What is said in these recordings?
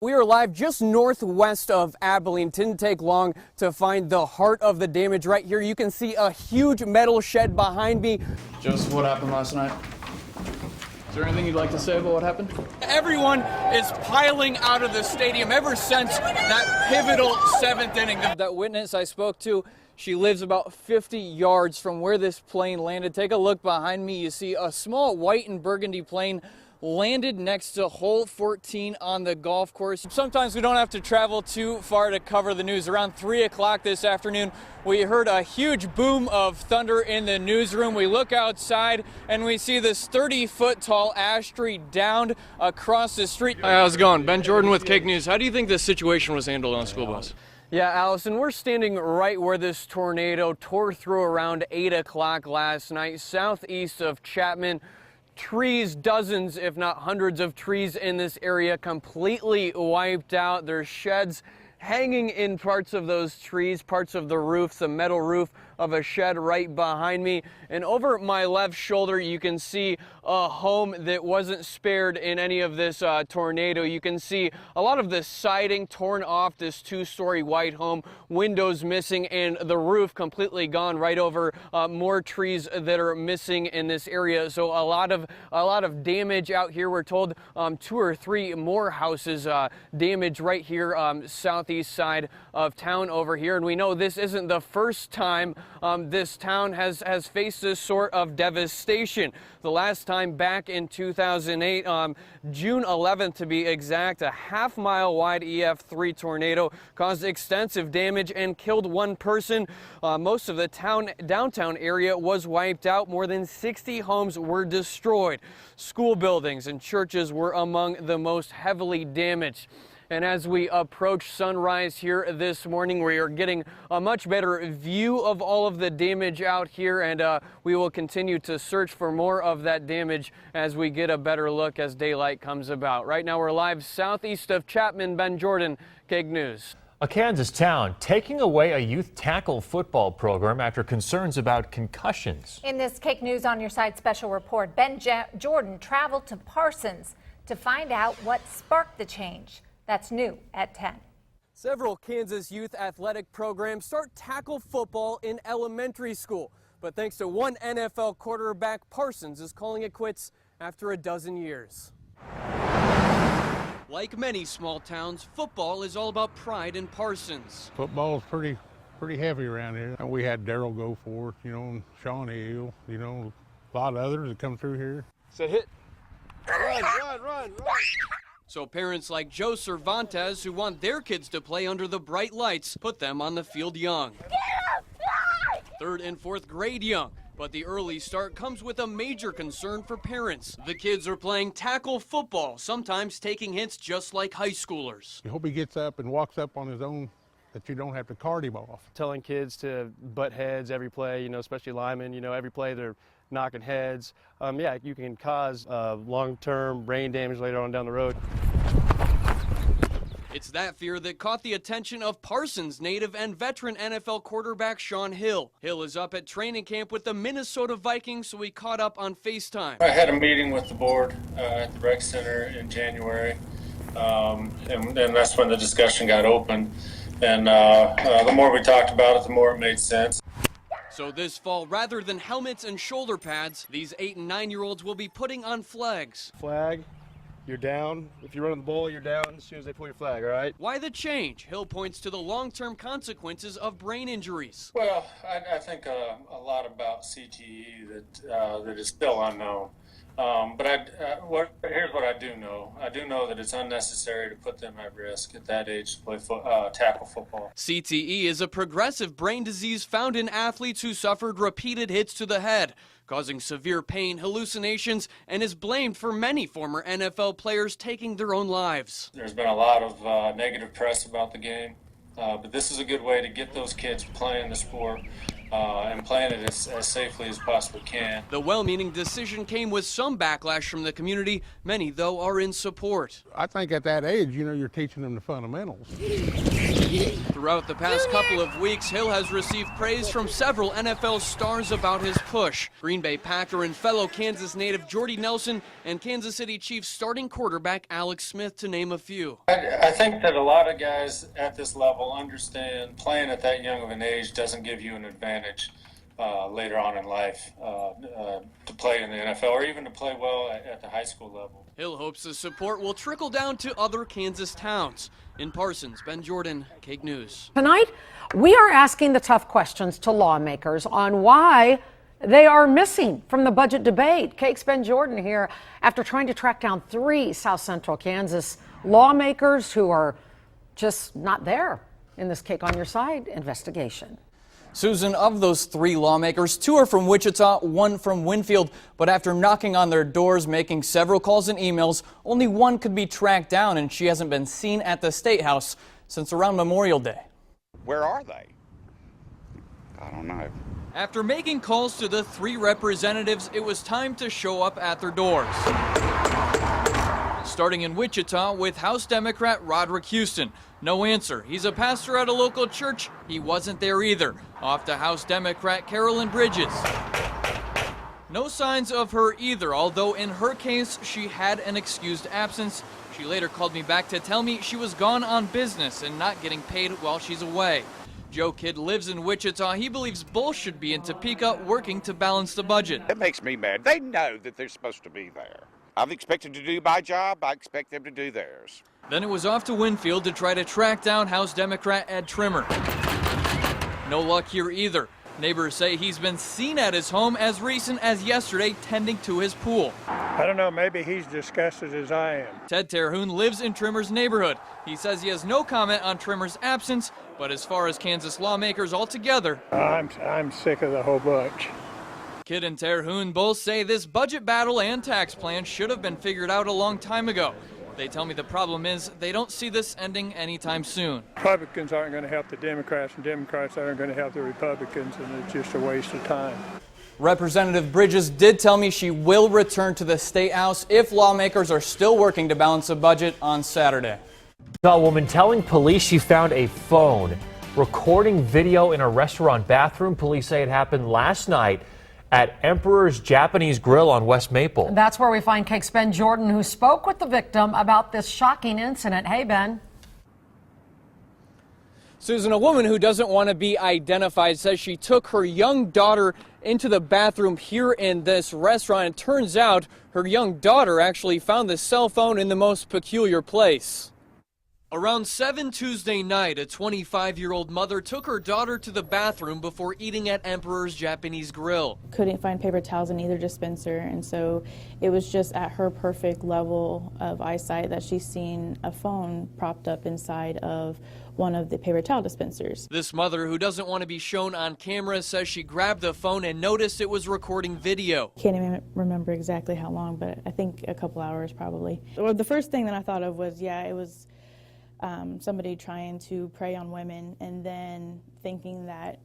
We are live just northwest of Abilene. Didn't take long to find the heart of the damage right here. You can see a huge metal shed behind me. Just what happened last night? Is there anything you'd like to say about what happened? Everyone is piling out of the stadium ever since that pivotal 7th inning. That witness I spoke to, she lives about 50 yards from where this plane landed. Take a look behind me. You see a small white and burgundy plane landed next to hole 14 on the golf course. Sometimes we don't have to travel too far to cover the news. Around 3 o'clock this afternoon, we heard a huge boom of thunder in the newsroom. We look outside and we see this 30-foot tall ash tree downed across the street. Hi, how's it going? Ben Jordan with Cake News. How do you think this situation was handled on the school bus? Yeah, Allison, we're standing right where this tornado tore through around 8 o'clock last night, southeast of Chapman. Trees, dozens if not hundreds of trees in this area completely wiped out. There's sheds hanging in parts of those trees, parts of the roof, the metal roof of a shed right behind me. And over my left shoulder, you can see a home that wasn't spared in any of this tornado. You can see a lot of the siding torn off this 2-story white home, windows missing, and the roof completely gone right over more trees that are missing in this area. So a lot of damage out here. We're told 2 or 3 more houses damaged right here southeast side of town over here. And we know this isn't the first time this town has faced this sort of devastation. The last time back in 2008, June 11th to be exact, a half-mile wide EF3 tornado caused extensive damage and killed 1 person. Most of the downtown area was wiped out. More than 60 homes were destroyed. School buildings and churches were among the most heavily damaged. And as we approach sunrise here this morning, we are getting a much better view of all of the damage out here, and we will continue to search for more of that damage as we get a better look as daylight comes about. Right now we're live southeast of Chapman. Ben Jordan, Cake News. A Kansas town taking away a youth tackle football program after concerns about concussions. In this Cake News on Your Side special report, Ben Jordan traveled to Parsons to find out what sparked the change. That's new at 10. Several Kansas youth athletic programs start tackle football in elementary school. But thanks to one NFL quarterback, Parsons is calling it quits after a dozen years. Like many small towns, football is all about pride in Parsons. Football's pretty heavy around here. We had Daryl go for it, and Sean Hill, a lot of others that come through here. So hit. Run. So parents like Joe Cervantes, who want their kids to play under the bright lights, put them on the field young. 3rd and 4th grade young. But the early start comes with a major concern for parents. The kids are playing tackle football, sometimes taking hits just like high schoolers. You hope he gets up and walks up on his own, that you don't have to cart him off. Telling kids to butt heads every play, especially linemen, every play they're knocking heads. Yeah, you can cause long-term brain damage later on down the road. It's that fear that caught the attention of Parsons native and veteran NFL quarterback Sean Hill. Hill is up at training camp with the Minnesota Vikings, so he caught up on FaceTime. I had a meeting with the board at the rec center in January, and that's when the discussion got open. And the more we talked about it, the more it made sense. So this fall, rather than helmets and shoulder pads, these 8- and 9-year-olds will be putting on flags. Flag, you're down. If you run on the ball, you're down as soon as they pull your flag, all right? Why the change? Hill points to the long-term consequences of brain injuries. Well, I think a lot about CTE that is still unknown. But here's what I do know. I do know that it's unnecessary to put them at risk at that age to play tackle football. CTE is a progressive brain disease found in athletes who suffered repeated hits to the head, causing severe pain, hallucinations, and is blamed for many former NFL players taking their own lives. There's been a lot of negative press about the game, but this is a good way to get those kids playing the sport. And playing it as safely as possibly can. The well-meaning decision came with some backlash from the community. Many, though, are in support. I think at that age, you're teaching them the fundamentals. Throughout the past couple of weeks, Hill has received praise from several NFL stars about his push. Green Bay Packer and fellow Kansas native Jordy Nelson and Kansas City Chiefs starting quarterback Alex Smith, to name a few. I think that a lot of guys at this level understand playing at that young of an age doesn't give you an advantage later on in life to play in the NFL or even to play well at the high school level. Hill hopes the support will trickle down to other Kansas towns. In Parsons, Ben Jordan, KAKE News. Tonight, we are asking the tough questions to lawmakers on why they are missing from the budget debate. KAKE's Ben Jordan here after trying to track down 3 South Central Kansas lawmakers who are just not there in this KAKE on Your Side investigation. Susan, of those 3 lawmakers, 2 are from Wichita, 1 from Winfield. But after knocking on their doors, making several calls and emails, only 1 could be tracked down, and she hasn't been seen at the State House since around Memorial Day. Where are they? I don't know. After making calls to the 3 representatives, it was time to show up at their doors. Starting in Wichita with House Democrat Roderick Houston. No answer. He's a pastor at a local church. He wasn't there either. Off to House Democrat Carolyn Bridges. No signs of her either, although in her case, she had an excused absence. She later called me back to tell me she was gone on business and not getting paid while she's away. Joe Kidd lives in Wichita. He believes both should be in Topeka working to balance the budget. It makes me mad. They know that they're supposed to be there. I've expected to do my job. I expect them to do theirs. Then it was off to Winfield to try to track down House Democrat Ed Trimmer. No luck here either. Neighbors say he's been seen at his home as recent as yesterday tending to his pool. I don't know, maybe he's disgusted as I am. Ted Terhune lives in Trimmer's neighborhood. He says he has no comment on Trimmer's absence, but as far as Kansas lawmakers altogether, I'm sick of the whole bunch. Kidd and Terhune both say this budget battle and tax plan should have been figured out a long time ago. They tell me the problem is they don't see this ending anytime soon. Republicans aren't going to help the Democrats, and Democrats aren't going to help the Republicans, and it's just a waste of time. Representative Bridges did tell me she will return to the State House if lawmakers are still working to balance the budget on Saturday. A woman telling police she found a phone recording video in a restaurant bathroom. Police say it happened last night at Emperor's Japanese Grill on West Maple. That's where we find KAKE's Ben Jordan, who spoke with the victim about this shocking incident. Hey, Ben. Susan, a woman who doesn't want to be identified says she took her young daughter into the bathroom here in this restaurant. It turns out her young daughter actually found the cell phone in the most peculiar place. Around 7 Tuesday night, a 25-year-old mother took her daughter to the bathroom before eating at Emperor's Japanese Grill. Couldn't find paper towels in either dispenser, and so it was just at her perfect level of eyesight that she's seen a phone propped up inside of one of the paper towel dispensers. This mother, who doesn't want to be shown on camera, says she grabbed the phone and noticed it was recording video. Can't even remember exactly how long, but I think a couple hours probably. Well, the first thing that I thought of was, it was somebody trying to prey on women, and then thinking that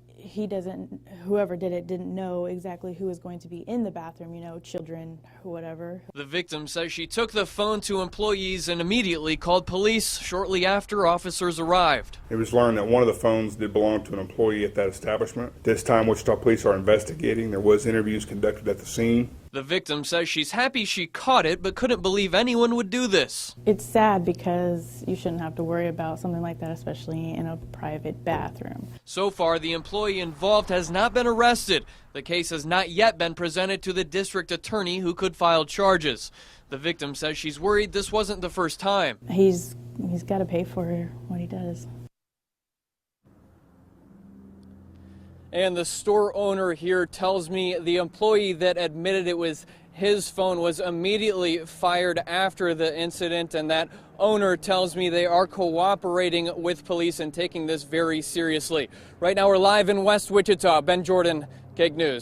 whoever did it didn't know exactly who was going to be in the bathroom, children, whatever. The victim says she took the phone to employees and immediately called police shortly after officers arrived. It was learned that one of the phones did belong to an employee at that establishment. This time, Wichita police are investigating. There was interviews conducted at the scene. The victim says she's happy she caught it, but couldn't believe anyone would do this. It's sad because you shouldn't have to worry about something like that, especially in a private bathroom. So far, the employee involved has not been arrested. The case has not yet been presented to the district attorney, who could file charges. The victim says she's worried this wasn't the first time. He's got to pay for what he does. And the store owner here tells me the employee that admitted it was his phone was immediately fired after the incident, and that owner tells me they are cooperating with police and taking this very seriously. Right now we're live in West Wichita. Ben Jordan, KAKE News.